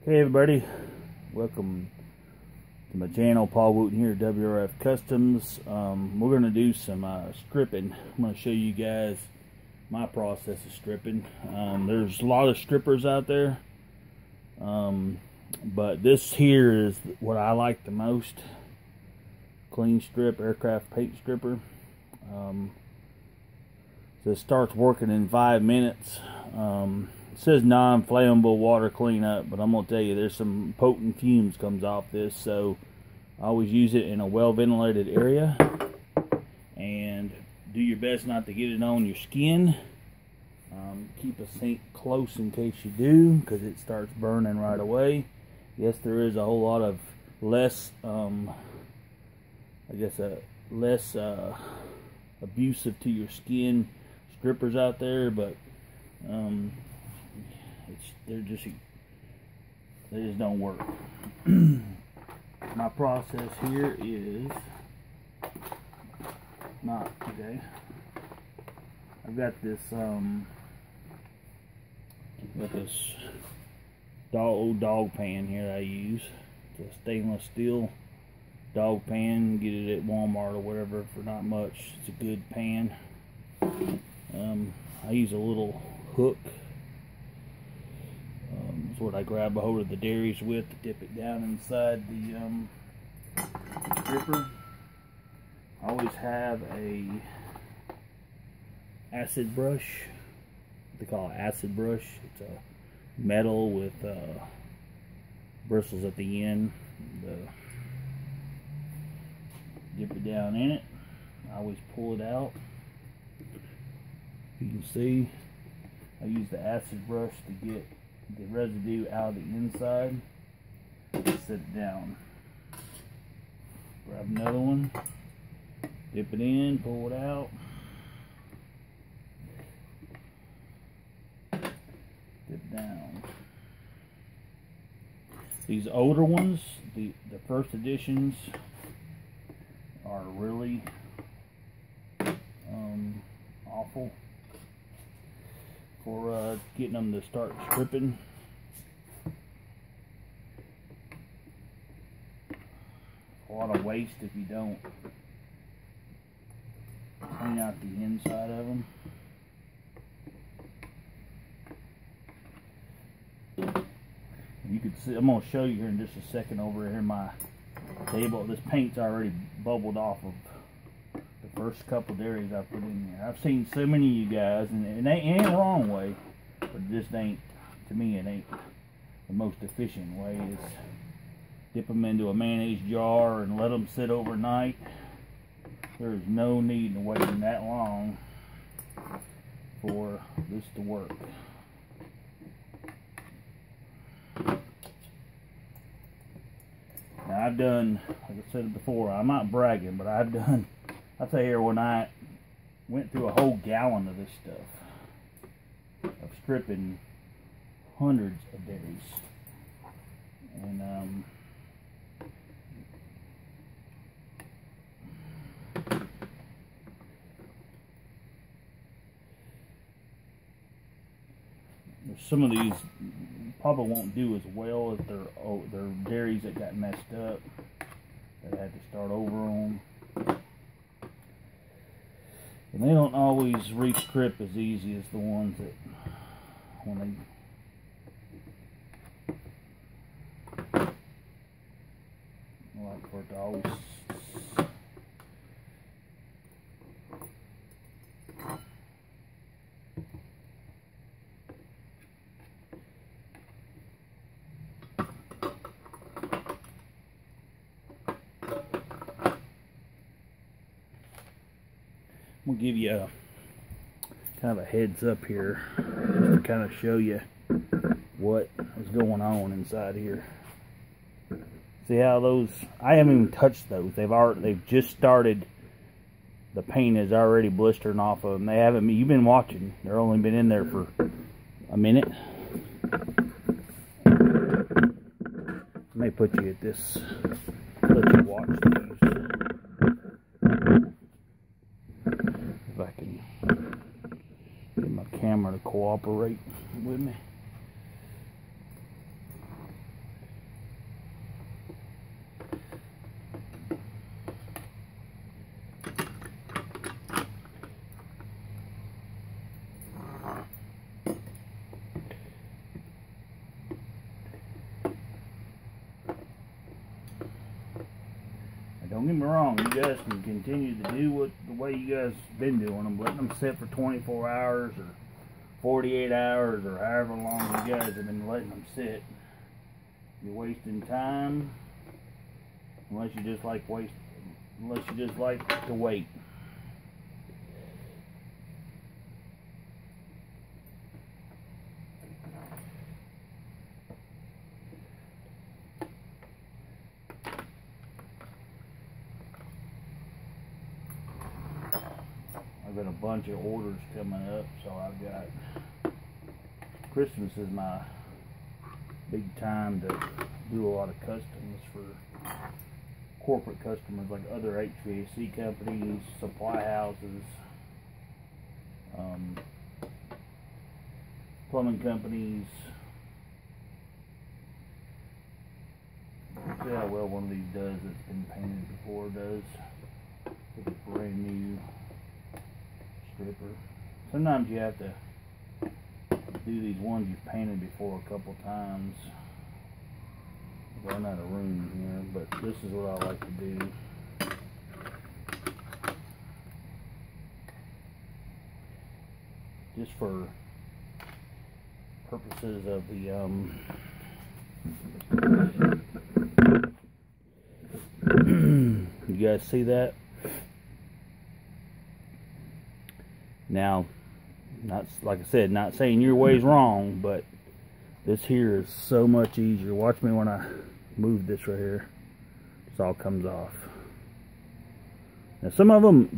Hey everybody, welcome to my channel. Paul Wooten here, WRF Customs. We're going to do some stripping. I'm going to show you guys my process of stripping. There's a lot of strippers out there, but this here is what I like the most. Clean strip, aircraft paint stripper. So it starts working in 5 minutes. It says non-flammable water cleanup, but I'm going to tell you there's some potent fumes comes off this, so I always use it in a well-ventilated area. And do your best not to get it on your skin. Keep a sink close in case you do, because it starts burning right away. Yes, there is a whole lot of less, less abusive to your skin strippers out there, but they just don't work. My process here is not okay. I've got this old dog pan here that I use. It's a stainless steel dog pan. Get it at Walmart or whatever for not much. It's a good pan. I use a little hook. It's what I grab a hold of the dairies with to dip it down inside the stripper. I always have a acid brush. They call it acid brush. It's a metal with bristles at the end. Dip it down in it. I always pull it out. You can see I use the acid brush to get the residue out of the inside. Set it down. Grab another one. Dip it in, pull it out. Dip down. These older ones, the first editions, are really awful for getting them to start stripping. A lot of waste if you don't clean out the inside of them. You can see, I'm going to show you here in just a second over here my table. This paint's already bubbled off of the first couple dairies I put in here. I've seen so many of you guys, and it ain't the wrong way, but it just ain't, to me, it ain't the most efficient way. Is dip them into a mayonnaise jar and let them sit overnight. There is no need in waiting that long for this to work. Now I've done, like I said before, I'm not bragging, but I'll tell you here, when I went through a whole gallon of this stuff, of stripping hundreds of dairies, and some of these probably won't do as well as their dairies that got messed up, that I had to start over on. And they don't always re-strip as easy as the ones that, when they, like for it to always, we'll give you a kind of a heads up here, just to kind of show you what is going on inside here. See how those, I haven't even touched those. They've just started. The paint is already blistering off of them. They haven't, you've been watching. They're only been in there for a minute. I may put you at this, let you watch these. If I can get my camera to cooperate with me. don't get me wrong, you guys can continue to do the way you guys been doing them, letting them sit for 24 hours or 48 hours or however long you guys have been letting them sit. You're wasting time unless you just like to wait. I've got a bunch of orders coming up, so I've got Christmas is my big time to do a lot of customs for corporate customers like other HVAC companies, supply houses, plumbing companies. See how well one of these does that's been painted before does. It's a brand new stripper. Sometimes you have to do these ones you've painted before a couple times. I'm out of room here, but this is what I like to do. Just for purposes of the you guys see that? Now, not like I said, not saying your way's wrong, but this here is so much easier. Watch me when I move this right here. This all comes off. Now some of them,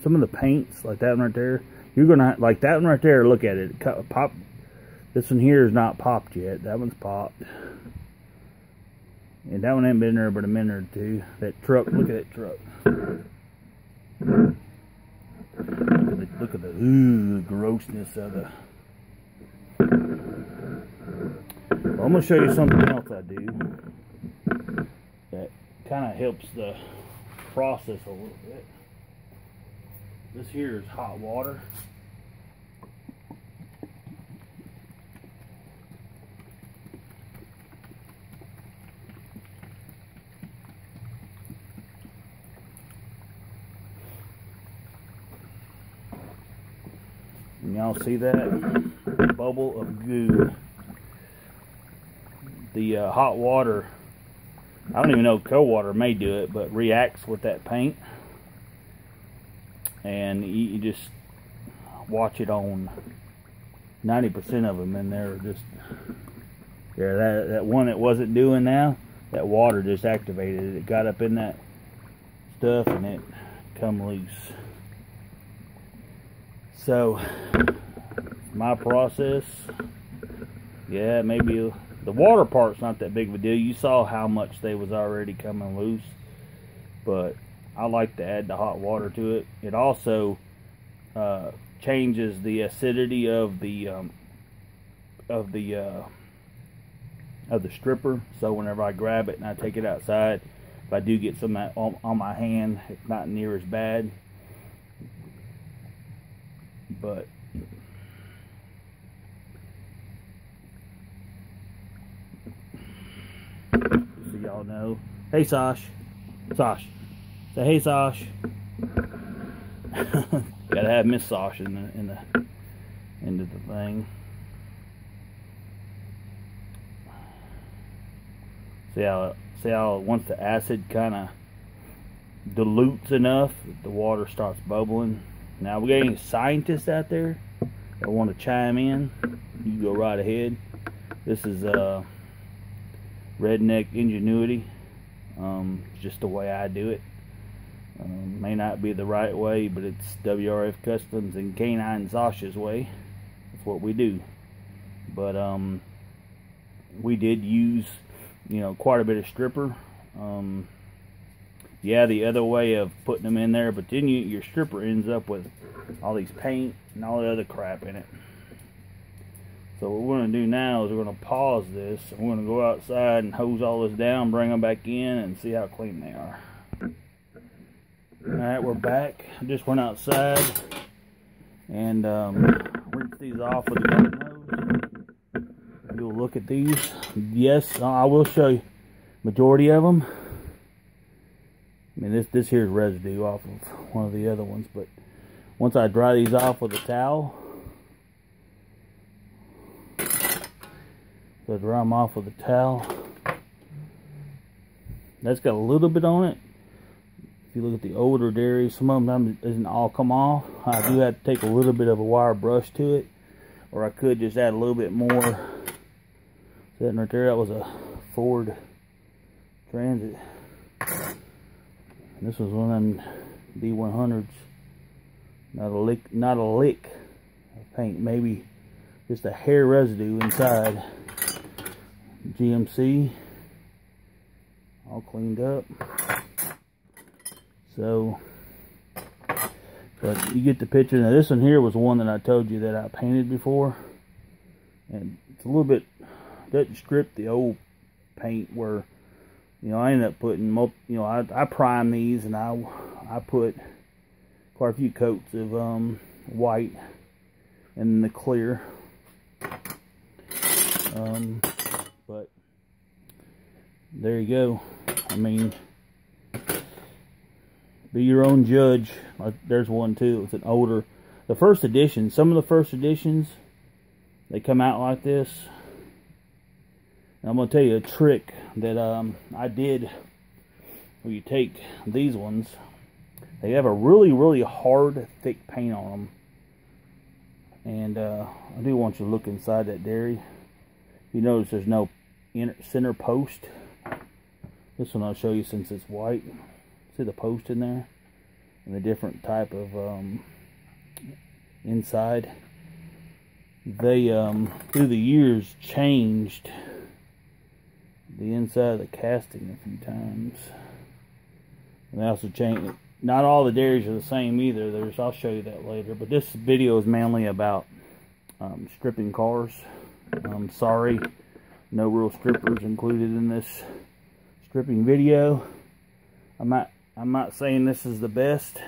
some of the paints, like that one right there, you're gonna like that one right there. Look at it, pop. This one here is not popped yet. That one's popped, and that one ain't been there but a minute or two. That truck, look at that truck. Look at the grossness of the. Well, I'm going to show you something else I do that kind of helps the process a little bit. This here is hot water. Y'all see that bubble of goo? The hot water, I don't even know if cold water may do it, but reacts with that paint, and you just watch it on 90% of them, and they're just there. That one that wasn't doing now, that water just activated it. It got up in that stuff and it come loose. So my process, yeah, maybe the water part's not that big of a deal. You saw how much they was already coming loose, but I like to add the hot water to it. It also changes the acidity of the stripper. So whenever I grab it and I take it outside, if I do get some on my hand, it's not near as bad. But so y'all know. Hey Sosh. Sosh. Say hey Sosh. Gotta have Miss Sosh in the end of the thing. See how once the acid kind of dilutes enough, the water starts bubbling. Now, we got any scientists out there that want to chime in? You can go right ahead. This is redneck ingenuity. Just the way I do it. May not be the right way, but it's WRF Customs and Canine Sasha's way. That's what we do. But we did use, quite a bit of stripper. Yeah, the other way of putting them in there, but then your stripper ends up with all these paint and all the other crap in it. So what we're going to do now is we're going to pause this, and we're going to go outside and hose all this down, bring them back in, and see how clean they are. Alright, we're back. I just went outside and rinsed these off with the garden hose. You'll look at these. Yes, I will show you. Majority of them, I mean, this here's residue off of one of the other ones, but once I dry these off with a towel, so I dry them off with a towel. That's got a little bit on it. If you look at the older dairies, some of them doesn't all come off. I do have to take a little bit of a wire brush to it, or I could just add a little bit more. Sitting right there, that was a Ford Transit. This was one of them D100s. Not a lick of paint, maybe just a hair residue inside. GMC, all cleaned up. So, but you get the picture. Now this one here was one that I told you that I painted before, and it's a little bit, doesn't strip the old paint where, you know, I ended up putting, you know, I prime these, and I put quite a few coats of white and the clear. But there you go. I mean, be your own judge. There's one too. It's an older, the first edition. Some of the first editions, they come out like this. And I'm gonna tell you a trick that I did. Where you take these ones, they have a really hard, thick paint on them. And I do want you to look inside that dairy. You notice there's no center post. This one I'll show you since it's white. See the post in there? And the different type of inside. They, through the years, changed the inside of the casting a few times. And they also changed, not all the dairies are the same either. I'll show you that later. But this video is mainly about stripping cars. Sorry, no real strippers included in this stripping video. I'm not saying this is the best,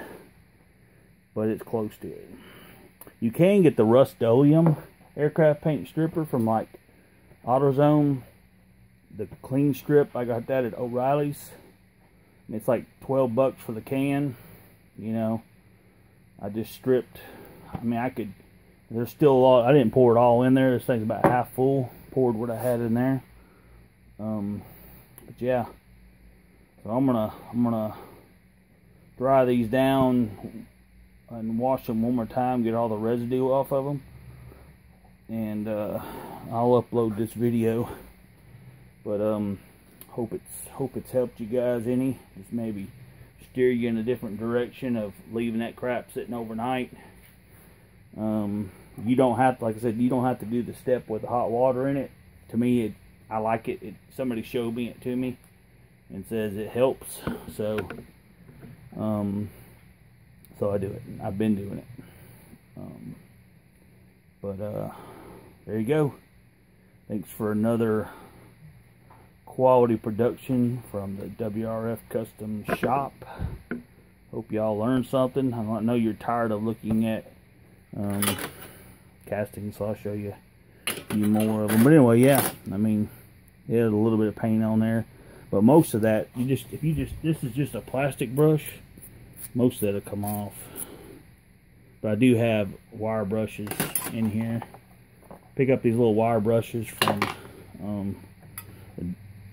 but it's close to it. You can get the Rust-Oleum aircraft paint stripper from like AutoZone. The clean strip, I got that at O'Reilly's. It's like 12 bucks for the can. You know, I just stripped. I mean, I could. There's still a lot. I didn't pour it all in there. This thing's about half full. Poured what I had in there. But yeah. So I'm gonna dry these down and wash them one more time. Get all the residue off of them, and I'll upload this video. But hope it's helped you guys any. Just maybe steer you in a different direction of leaving that crap sitting overnight. You don't have to, like I said, you don't have to do the step with the hot water in it. To me, I like it. Somebody showed me it to me and says it helps. So I do it. I've been doing it. There you go. Thanks for another quality production from the WRF Custom Shop. Hope y'all learned something. I know you're tired of looking at casting, so I'll show you a few more of them. But anyway, yeah, I mean, it had a little bit of paint on there, but most of that, this is just a plastic brush. Most of that will come off. But I do have wire brushes in here. Pick up these little wire brushes from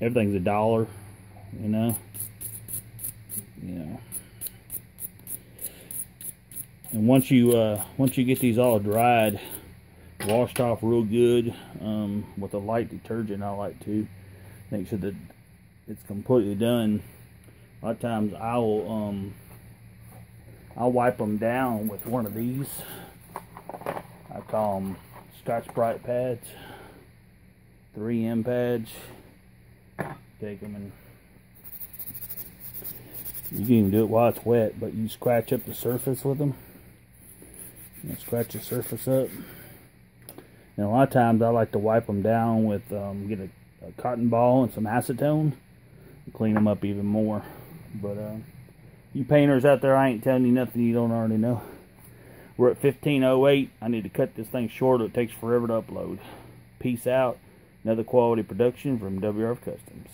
everything's $1, you know. And once you get these all dried, washed off real good with a light detergent, I like to make sure that it's completely done. A lot of times I'll wipe them down with one of these. I call them Scotch-Brite pads, 3M pads. Take them and you can even do it while it's wet, but you scratch up the surface with them. You scratch the surface up. And a lot of times I like to wipe them down with get a cotton ball and some acetone and clean them up even more. But you painters out there, I ain't telling you nothing you don't already know. We're at 15:08. I need to cut this thing short. It takes forever to upload. Peace out. Another quality production from WRF Customs.